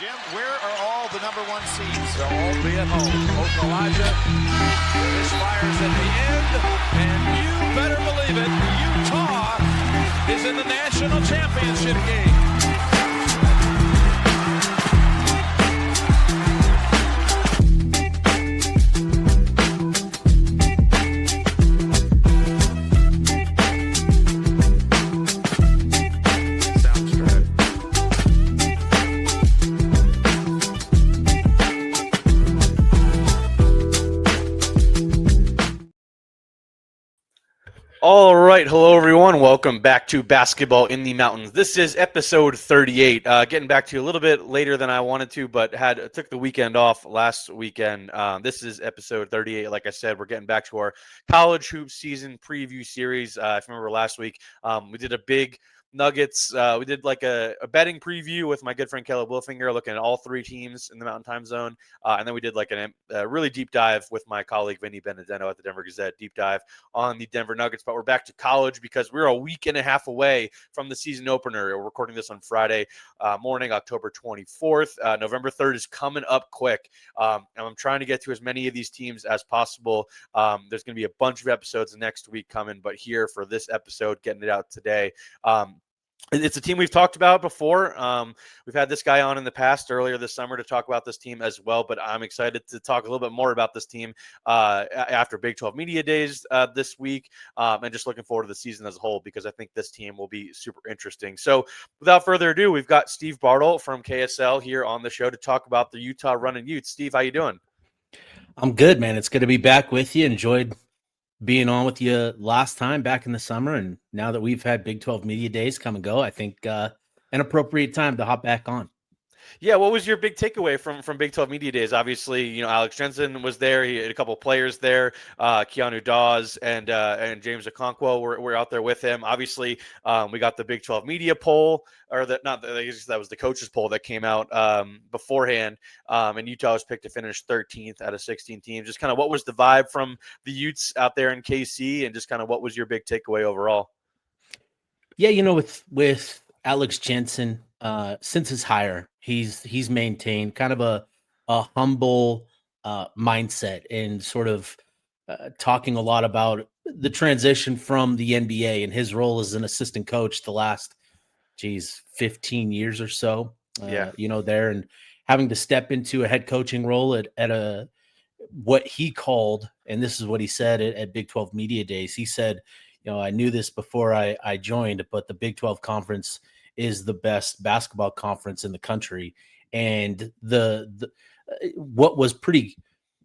Jim, where are all the number one seeds? They'll all be at home. Oklahoma misfires at the end, and you better believe it, Utah is in the national championship game. All right. Hello, everyone. Welcome back to Basketball in the Mountains. This is episode 38. Getting back to you a little bit later than I wanted to, but took the weekend off last weekend. This is episode 38. Like I said, we're getting back to our college hoop season preview series. If you remember last week, we did a big Nuggets. We did like a betting preview with my good friend Caleb Wolfinger, looking at all three teams in the Mountain Time Zone. And then we did like a really deep dive with my colleague Vinny Benedetto at the Denver Gazette, deep dive on the Denver Nuggets. But we're back to college because we're a week and a half away from the season opener. We're recording this on Friday morning, October 24th. November 3rd is coming up quick. And I'm trying to get to as many of these teams as possible. There's going to be a bunch of episodes next week coming, but here for this episode, getting it out today. It's a team we've talked about before. We've had this guy on in the past earlier this summer to talk about this team as well, but I'm excited to talk a little bit more about this team after Big 12 Media Days this week, and just looking forward to the season as a whole because I think this team will be super interesting. So without further ado, we've got Steve Bartle from KSL here on the show to talk about the Utah Runnin Utes. Steve, how you doing? I'm good, man. It's good to be back with you. Enjoyed being on with you last time back in the summer, and now that we've had Big 12 Media Days come and go, I think an appropriate time to hop back on. Yeah, what was your big takeaway from Big 12 Media Days? Obviously, Alex Jensen was there. He had a couple of players there. Keanu Dawes and James Okonkwo were out there with him. Obviously, we got the Big 12 Media poll, or that was the coaches poll that came out beforehand. And Utah was picked to finish 13th out of 16 teams. Just kind of what was the vibe from the Utes out there in KC, and just kind of what was your big takeaway overall? Yeah, with Alex Jensen, since his hire, he's maintained kind of a humble mindset and sort of talking a lot about the transition from the NBA and his role as an assistant coach the last 15 years or so. There, and having to step into a head coaching role at a what he called, and this is what he said at Big 12 Media Days. He said, I knew this before I joined, but the Big 12 Conference is the best basketball conference in the country. And the what was pretty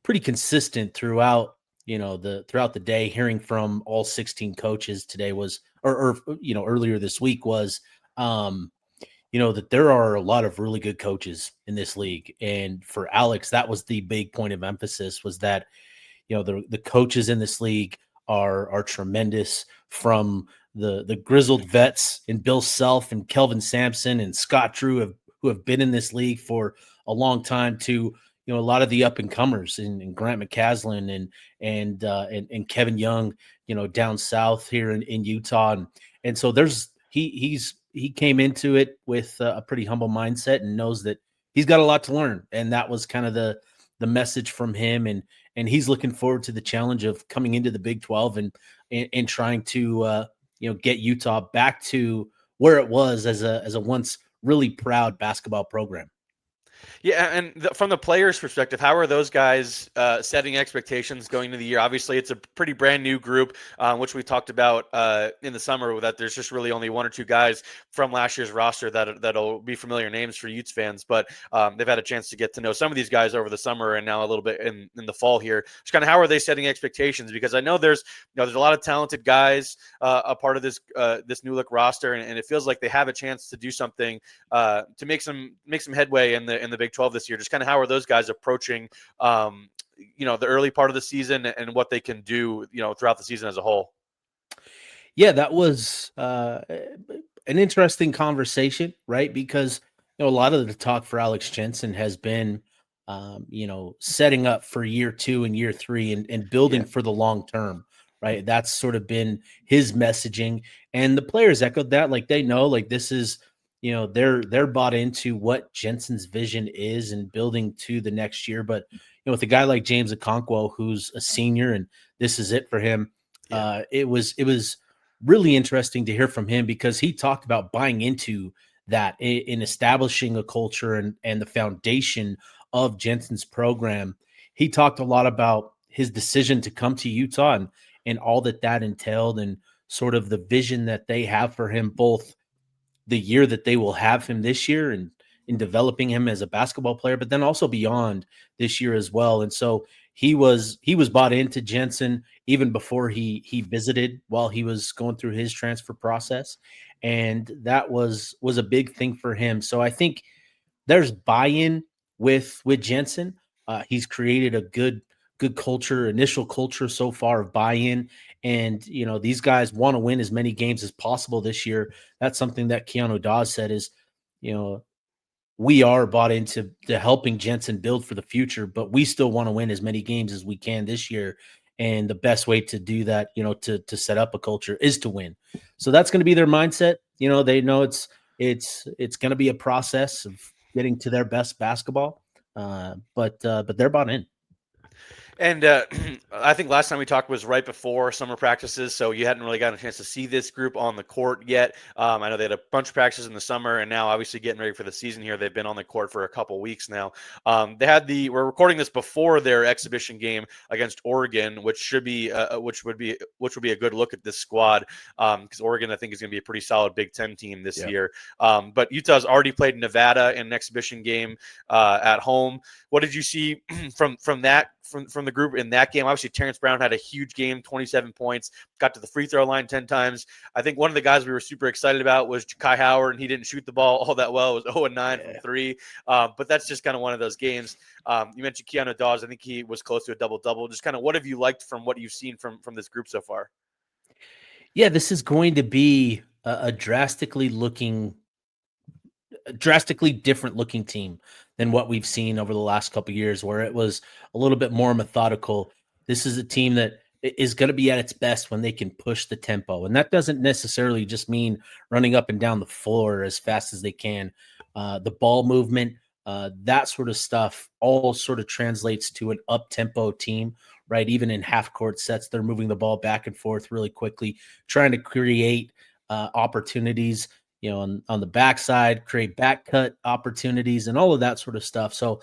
consistent throughout the day, hearing from all 16 coaches today was, or earlier this week was, that there are a lot of really good coaches in this league. And for Alex, that was the big point of emphasis, was that, the coaches in this league are tremendous, from the grizzled vets and Bill Self and Kelvin Sampson and Scott Drew who have been in this league for a long time, to a lot of the up and comers and Grant McCaslin and Kevin Young, down south here in Utah, and so he came into it with a pretty humble mindset and knows that he's got a lot to learn, and that was kind of the message from him, and he's looking forward to the challenge of coming into the Big 12 and trying to get Utah back to where it was as a once really proud basketball program. Yeah, and from the players' perspective, how are those guys setting expectations going into the year? Obviously, it's a pretty brand new group, which we talked about in the summer, that there's just really only one or two guys from last year's roster that'll be familiar names for Utes fans. But they've had a chance to get to know some of these guys over the summer and now a little bit in the fall here. Just kind of how are they setting expectations? Because I know there's a lot of talented guys a part of this new look roster, and it feels like they have a chance to do something to make some headway in the Big 12 this year. Just kind of how are those guys approaching the early part of the season and what they can do throughout the season as a whole? Yeah, that was an interesting conversation, right? Because a lot of the talk for Alex Jensen has been setting up for year 2 and year 3 and building for the long term, right? That's sort of been his messaging, and the players echoed that. Like, they know, like, this is they're bought into what Jensen's vision is and building to the next year. But with a guy like James Okonkwo, who's a senior, and this is it for him, it was really interesting to hear from him, because he talked about buying into that in establishing a culture and the foundation of Jensen's program. He talked a lot about his decision to come to Utah and all that entailed, and sort of the vision that they have for him, both the year that they will have him this year and in developing him as a basketball player, but then also beyond this year as well. And so he was bought into Jensen even before he visited, while he was going through his transfer process. And that was a big thing for him. So I think there's buy-in with Jensen. He's created a good culture, initial culture so far of buy-in. And, these guys want to win as many games as possible this year. That's something that Keanu Dawes said is, we are bought into helping Jensen build for the future, but we still want to win as many games as we can this year. And the best way to do that, to set up a culture, is to win. So that's going to be their mindset. They know it's going to be a process of getting to their best basketball. But they're bought in. And I think last time we talked was right before summer practices, so you hadn't really gotten a chance to see this group on the court yet. I know they had a bunch of practices in the summer, and now obviously getting ready for the season here. They've been on the court for a couple weeks now. We're recording this before their exhibition game against Oregon, which would be a good look at this squad, because Oregon, I think, is going to be a pretty solid Big Ten team this year. But Utah's already played Nevada in an exhibition game at home. What did you see from the group in that game? Obviously, Terrence Brown had a huge game, 27 points, got to the free throw line 10 times. I think one of the guys we were super excited about was Kai Howard, and he didn't shoot the ball all that well. It was 0-9 from 3. But that's just kind of one of those games. You mentioned Keanu Dawes. I think he was close to a double-double. Just kind of what have you liked from what you've seen from this group so far? Yeah, this is going to be a drastically different looking team than what we've seen over the last couple of years, where it was a little bit more methodical. This is a team that is going to be at its best when they can push the tempo. And that doesn't necessarily just mean running up and down the floor as fast as they can. The ball movement, that sort of stuff all sort of translates to an up-tempo team, right? Even in half-court sets, they're moving the ball back and forth really quickly, trying to create opportunities, on the backside, create back cut opportunities and all of that sort of stuff. So,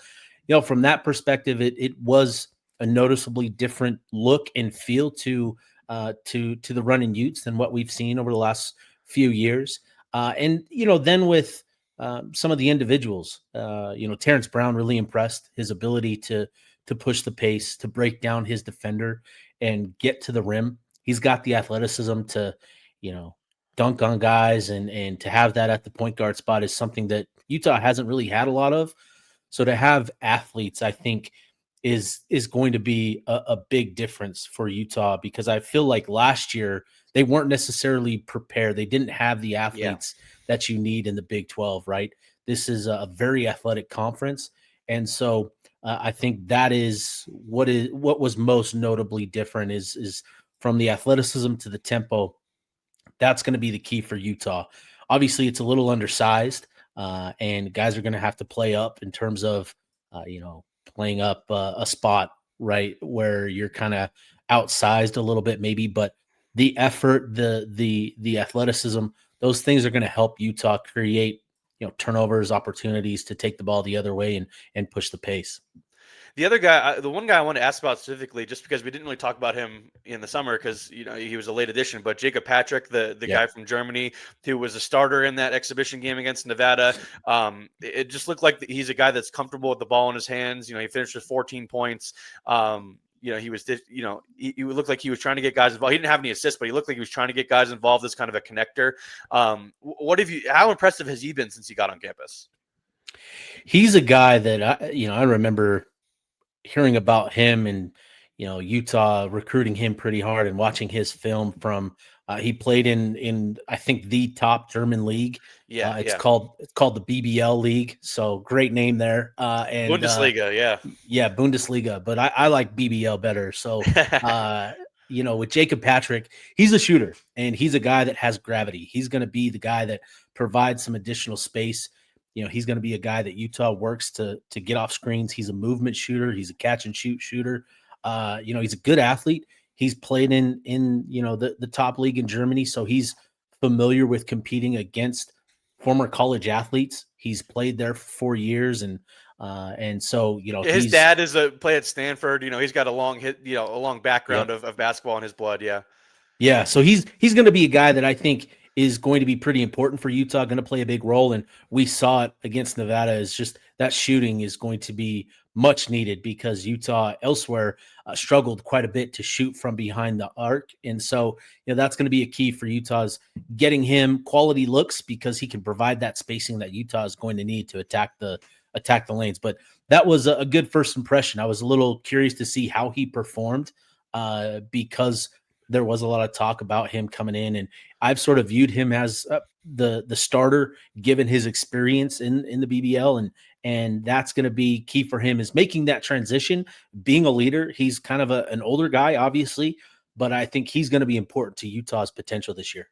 from that perspective, it was a noticeably different look and feel to the Runnin Utes than what we've seen over the last few years. And then with some of the individuals, Terrence Brown really impressed. His ability to push the pace, to break down his defender and get to the rim. He's got the athleticism to, dunk on guys, and to have that at the point guard spot is something that Utah hasn't really had a lot of. So to have athletes, I think, is going to be a big difference for Utah, because I feel like last year they weren't necessarily prepared. They didn't have the athletes that you need in the Big 12, right? This is a very athletic conference. And so I think that is what was most notably different is from the athleticism to the tempo. That's going to be the key for Utah. Obviously, it's a little undersized, and guys are going to have to play up in terms of, playing up a spot, right, where you're kind of outsized a little bit maybe. But the effort, the athleticism, those things are going to help Utah create, turnovers, opportunities to take the ball the other way and push the pace. The other guy, the one guy I want to ask about specifically, just because we didn't really talk about him in the summer because he was a late addition, but Jacob Patrick, the guy from Germany who was a starter in that exhibition game against Nevada, it just looked like he's a guy that's comfortable with the ball in his hands. He finished with 14 points. He was, he looked like he was trying to get guys involved. He didn't have any assists, but he looked like he was trying to get guys involved as kind of a connector. How impressive has he been since he got on campus? He's a guy that I remember hearing about him and, Utah recruiting him pretty hard and watching his film from, he played in I think the top German league. It's called the BBL league. So great name there. And Bundesliga. Bundesliga, but I like BBL better. So, with Jacob Patrick, he's a shooter and he's a guy that has gravity. He's going to be the guy that provide some additional space. He's going to be a guy that Utah works to get off screens. He's a movement shooter. He's a catch and shoot shooter. He's a good athlete. He's played in the top league in Germany, so he's familiar with competing against former college athletes. He's played there for 4 years, and so his dad is play at Stanford. He's got a long background of basketball in his blood. Yeah, so he's going to be a guy that I think is going to be pretty important for Utah, going to play a big role, and we saw it against Nevada. Is just that shooting is going to be much needed because Utah elsewhere struggled quite a bit to shoot from behind the arc, and so that's going to be a key for Utah's getting him quality looks because he can provide that spacing that Utah is going to need to attack the lanes. But that was a good first impression. I was a little curious to see how he performed because there was a lot of talk about him coming in, and I've sort of viewed him as the starter given his experience in the BBL, and that's going to be key for him is making that transition, being a leader. He's kind of an older guy, obviously, but I think he's going to be important to Utah's potential this year.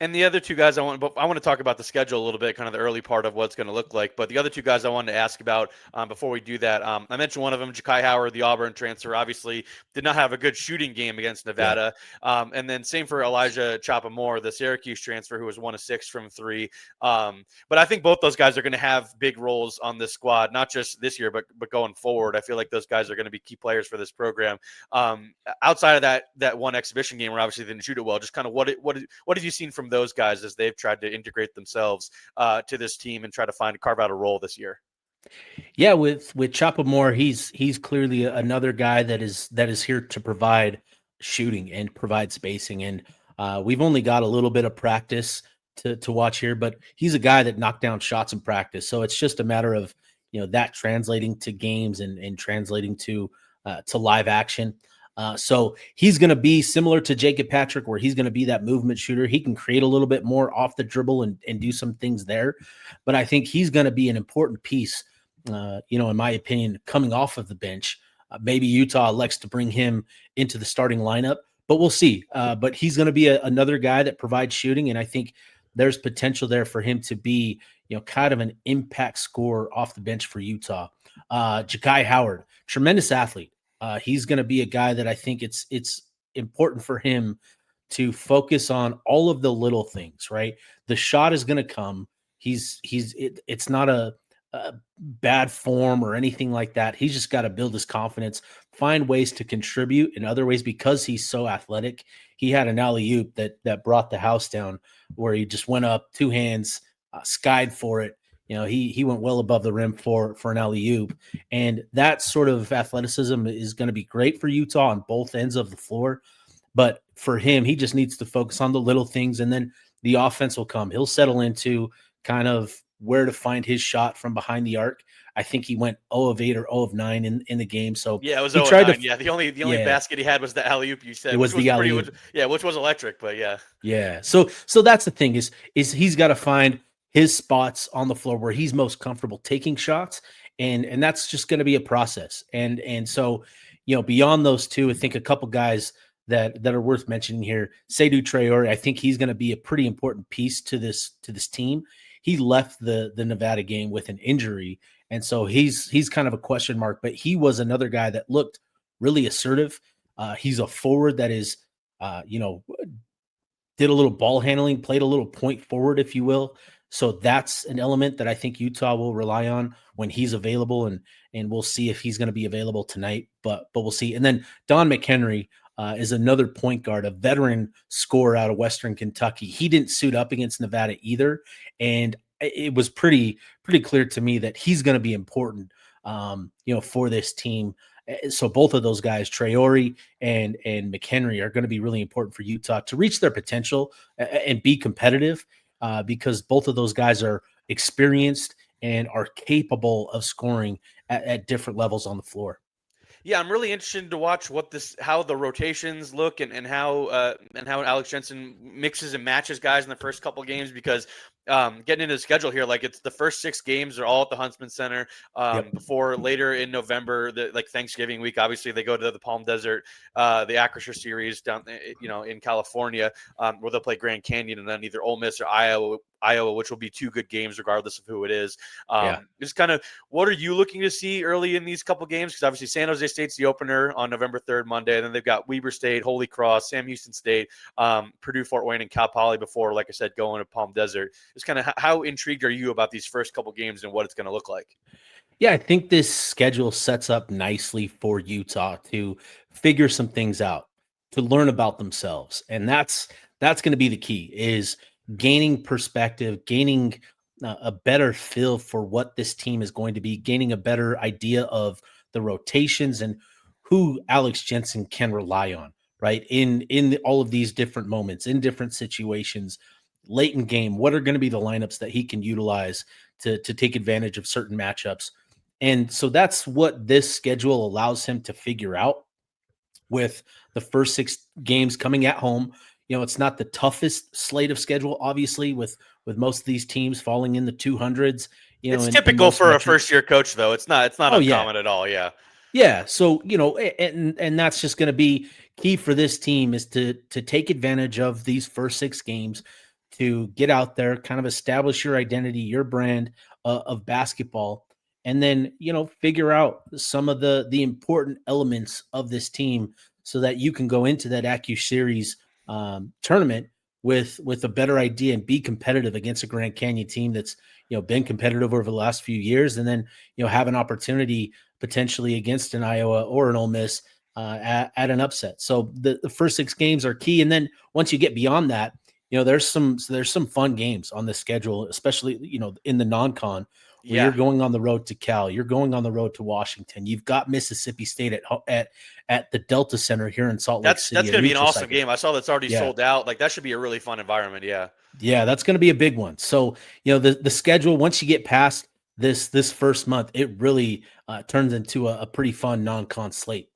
And the other two guys I want to talk about the schedule a little bit, kind of the early part of what's going to look like. But the other two guys I wanted to ask about before we do that, I mentioned one of them, Ja'Kai Howard, the Auburn transfer, obviously did not have a good shooting game against Nevada. Yeah. And then same for Elijah Chapamore, the Syracuse transfer, who was 1 of 6 from 3. But I think both those guys are going to have big roles on this squad, not just this year, but going forward. I feel like those guys are going to be key players for this program. Outside of that one exhibition game where obviously they didn't shoot it well, just kind of what have you seen from those guys as they've tried to integrate themselves to this team and try to carve out a role this year? Yeah, with Chapamore, he's clearly another guy that is here to provide shooting and provide spacing. And we've only got a little bit of practice to watch here, but he's a guy that knocked down shots in practice. So it's just a matter of that translating to games and translating to live action. So he's going to be similar to Jacob Patrick, where he's going to be that movement shooter. He can create a little bit more off the dribble and do some things there. But I think he's going to be an important piece, in my opinion, coming off of the bench. Maybe Utah elects to bring him into the starting lineup, but we'll see. But he's going to be another guy that provides shooting, and I think there's potential there for him to be, kind of an impact scorer off the bench for Utah. Ja'Kai Howard, tremendous athlete. He's going to be a guy that I think it's important for him to focus on all of the little things, right? The shot is going to come. It's not a bad form or anything like that. He's just got to build his confidence, find ways to contribute in other ways because he's so athletic. He had an alley-oop that brought the house down where he just went up, 2 hands, skied for it. He went well above the rim for an alley-oop, and that sort of athleticism is going to be great for Utah on both ends of the floor. But for him, he just needs to focus on the little things, and then the offense will come. He'll settle into kind of where to find his shot from behind the arc. I think he went 0 of 8 or 0 of 9 in the game. So yeah, it was 0 of 9. Yeah, the only basket he had was the alley-oop you said. It was the alley-oop. Which was electric, but yeah. Yeah. So that's the thing is he's got to find his spots on the floor where he's most comfortable taking shots. And that's just going to be a process. And so, beyond those two, I think a couple guys that are worth mentioning here, Seydou Traore, I think he's going to be a pretty important piece to this team. He left the Nevada game with an injury. And so he's kind of a question mark, but he was another guy that looked really assertive. He's a forward that is, did a little ball handling, played a little point forward, if you will. So that's an element that I think Utah will rely on when he's available, and we'll see if he's going to be available tonight, but we'll see. And then Don McHenry is another point guard, a veteran scorer out of Western Kentucky. He didn't suit up against Nevada either, and it was pretty clear to me that he's going to be important, for this team. So both of those guys, Traore and McHenry, are going to be really important for Utah to reach their potential and be competitive. Because both of those guys are experienced and are capable of scoring at different levels on the floor. Yeah, I'm really interested to watch how the rotations look and how Alex Jensen mixes and matches guys in the first couple games, because getting into the schedule here, like it's the first 6 games are all at the Huntsman Center. Before later in November, like Thanksgiving week, obviously they go to the Palm Desert, the Acrisure Series down, in California, where they'll play Grand Canyon, and then either Ole Miss or Iowa, which will be 2 good games regardless of who it is. Just kind of, what are you looking to see early in these couple games? Because obviously San Jose State's the opener on November 3rd, Monday, and then they've got Weber State, Holy Cross, Sam Houston State, Purdue, Fort Wayne, and Cal Poly before, like I said, going to Palm Desert. Just kind of how intrigued are you about these first couple games and what it's going to look like? Yeah, I think this schedule sets up nicely for Utah to figure some things out, to learn about themselves. And that's going to be the key, is gaining perspective, gaining a better feel for what this team is going to be, gaining a better idea of the rotations and who Alex Jensen can rely on, right? In all of these different moments, in different situations, late in game, what are going to be the lineups that he can utilize to take advantage of certain matchups. And so that's what this schedule allows him to figure out, with the first 6 games coming at home. It's not the toughest slate of schedule, obviously, with most of these teams falling in the 200s. It's typical for a first-year coach, though. It's not uncommon at all. Yeah. Yeah. So, and that's just going to be key for this team, is to take advantage of these first 6 games, to get out there, kind of establish your identity, your brand of basketball, and then, figure out some of the important elements of this team so that you can go into that ACU series tournament with a better idea and be competitive against a Grand Canyon team that's, been competitive over the last few years, and then, have an opportunity potentially against an Iowa or an Ole Miss at an upset. So the first 6 games are key. And then once you get beyond that, there's some fun games on the schedule, especially, in the non-con, where you're going on the road to Cal, you're going on the road to Washington. You've got Mississippi State at the Delta Center here in Salt Lake City. That's going to be an awesome game. I saw that's already sold out. Like, that should be a really fun environment. Yeah. Yeah, that's going to be a big one. So, the schedule, once you get past this first month, it really turns into a pretty fun non-con slate.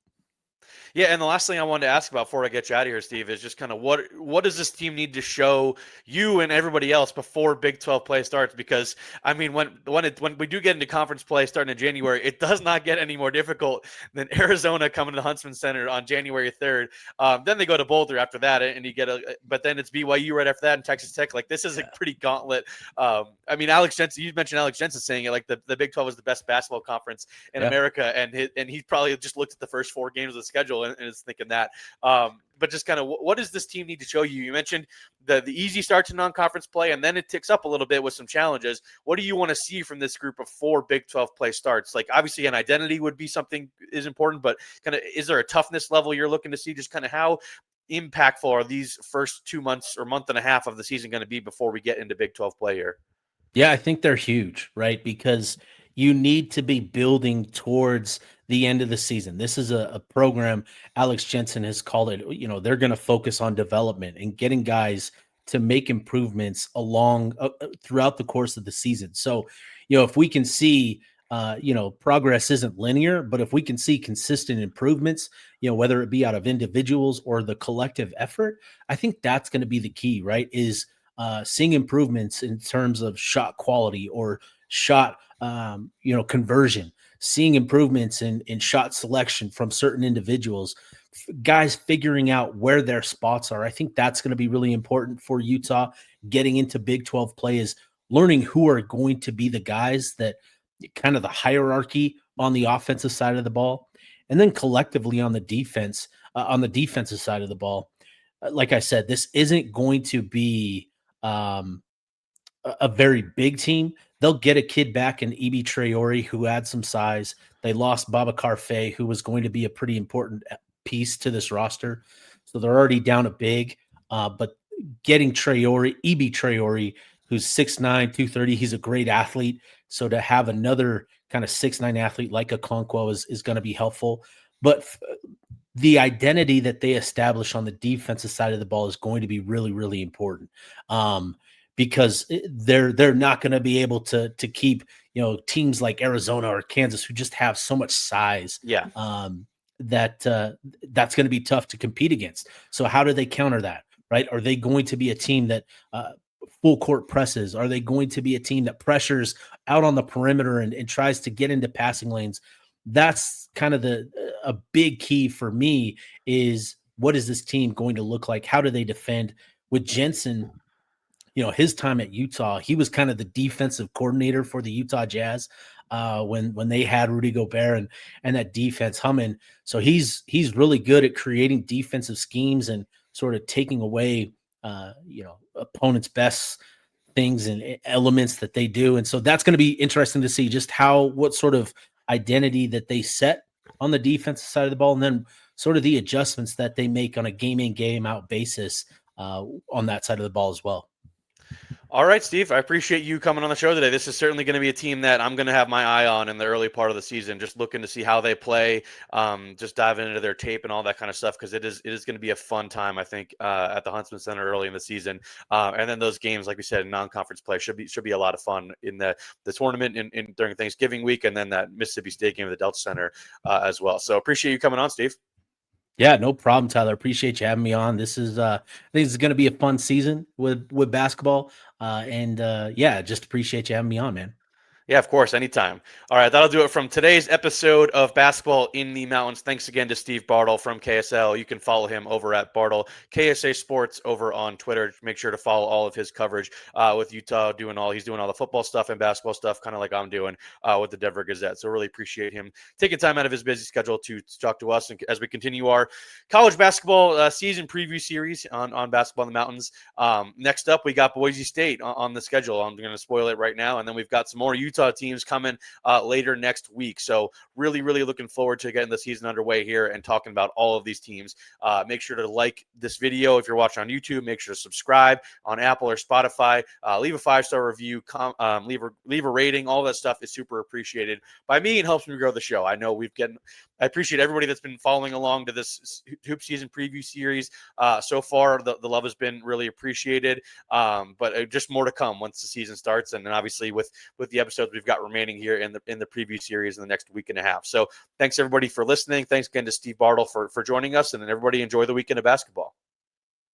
Yeah, and the last thing I wanted to ask about before I get you out of here, Steve, is just kind of what does this team need to show you and everybody else before Big 12 play starts? Because, I mean, when we do get into conference play starting in January, it does not get any more difficult than Arizona coming to the Huntsman Center on January 3rd. Then they go to Boulder after that, and you get but then it's BYU right after that and Texas Tech. Like, this is a pretty gauntlet. I mean, Alex Jensen, you mentioned Alex Jensen saying it, like the Big 12 is the best basketball conference in America, and he probably just looked at the first 4 games of the schedule and is thinking that. But just kind of, what does this team need to show you? You mentioned the easy start to non-conference play, and then it ticks up a little bit with some challenges. What do you want to see from this group before Big 12 play starts? Like, obviously an identity would be something is important, but kind of, is there a toughness level you're looking to see? Just kind of how impactful are these first 2 months or month and a half of the season going to be before we get into Big 12 play here? Yeah, I think they're huge, right? Because you need to be building towards the end of the season. This is a program, Alex Jensen has called it, they're going to focus on development and getting guys to make improvements along throughout the course of the season. So, if we can see, progress isn't linear, but if we can see consistent improvements, whether it be out of individuals or the collective effort, I think that's going to be the key, right? Is seeing improvements in terms of shot quality or shot, conversion, seeing improvements in shot selection from certain individuals, guys figuring out where their spots are. I think that's going to be really important for Utah getting into Big 12 play, is learning who are going to be the guys that kind of the hierarchy on the offensive side of the ball. And then collectively on the defense, on the defensive side of the ball, like I said, this isn't going to be a very big team. They'll get a kid back in Ibi Traore who had some size. They lost Babacar Faye, who was going to be a pretty important piece to this roster. So they're already down a big, but getting Ibi Traore, who's 6'9", 230, he's a great athlete. So to have another kind of 6'9" athlete like Okonkwo is going to be helpful. But the identity that they establish on the defensive side of the ball is going to be really, really important. Because they're not going to be able to keep, teams like Arizona or Kansas who just have so much size. Yeah. That's going to be tough to compete against. So how do they counter that, right? Are they going to be a team that full court presses? Are they going to be a team that pressures out on the perimeter and tries to get into passing lanes? That's kind of a big key for me is what is this team going to look like? How do they defend? With Jensen, his time at Utah, he was kind of the defensive coordinator for the Utah Jazz when they had Rudy Gobert and that defense humming. So he's really good at creating defensive schemes and sort of taking away opponents' best things and elements that they do. And so that's going to be interesting to see just what sort of identity that they set on the defensive side of the ball, and then sort of the adjustments that they make on a game in, game out basis on that side of the ball as well. All right, Steve, I appreciate you coming on the show today. This is certainly going to be a team that I'm going to have my eye on in the early part of the season, just looking to see how they play, just diving into their tape and all that kind of stuff, because it is going to be a fun time, I think, at the Huntsman Center early in the season. And then those games, like we said, in non-conference play should be a lot of fun in the tournament during Thanksgiving week, and then that Mississippi State game at the Delta Center as well. So appreciate you coming on, Steve. Yeah, no problem, Tyler. Appreciate you having me on. This is, I think it's going to be a fun season with basketball. Just appreciate you having me on, man. Yeah, of course, anytime. All right, that'll do it from today's episode of Basketball in the Mountains. Thanks again to Steve Bartle from KSL. You can follow him over at Bartle KSA Sports over on Twitter. Make sure to follow all of his coverage with Utah. He's doing all the football stuff and basketball stuff, kind of like I'm doing with the Denver Gazette. So really appreciate him taking time out of his busy schedule to talk to us, and as we continue our college basketball season preview series on Basketball in the Mountains. Next up, we got Boise State on the schedule. I'm going to spoil it right now, and then we've got some more Utah teams coming later next week. So really, really looking forward to getting the season underway here and talking about all of these teams. Make sure to like this video if you're watching on YouTube. Make sure to subscribe on Apple or Spotify. Leave a 5-star review. Leave a rating. All that stuff is super appreciated by me and helps me grow the show. I know I appreciate everybody that's been following along to this hoop season preview series. So far, the love has been really appreciated, but just more to come once the season starts. And then obviously with the episodes we've got remaining here in the preview series in the next week and a half. So thanks everybody for listening. Thanks again to Steve Bartle for joining us, and then everybody enjoy the weekend of basketball.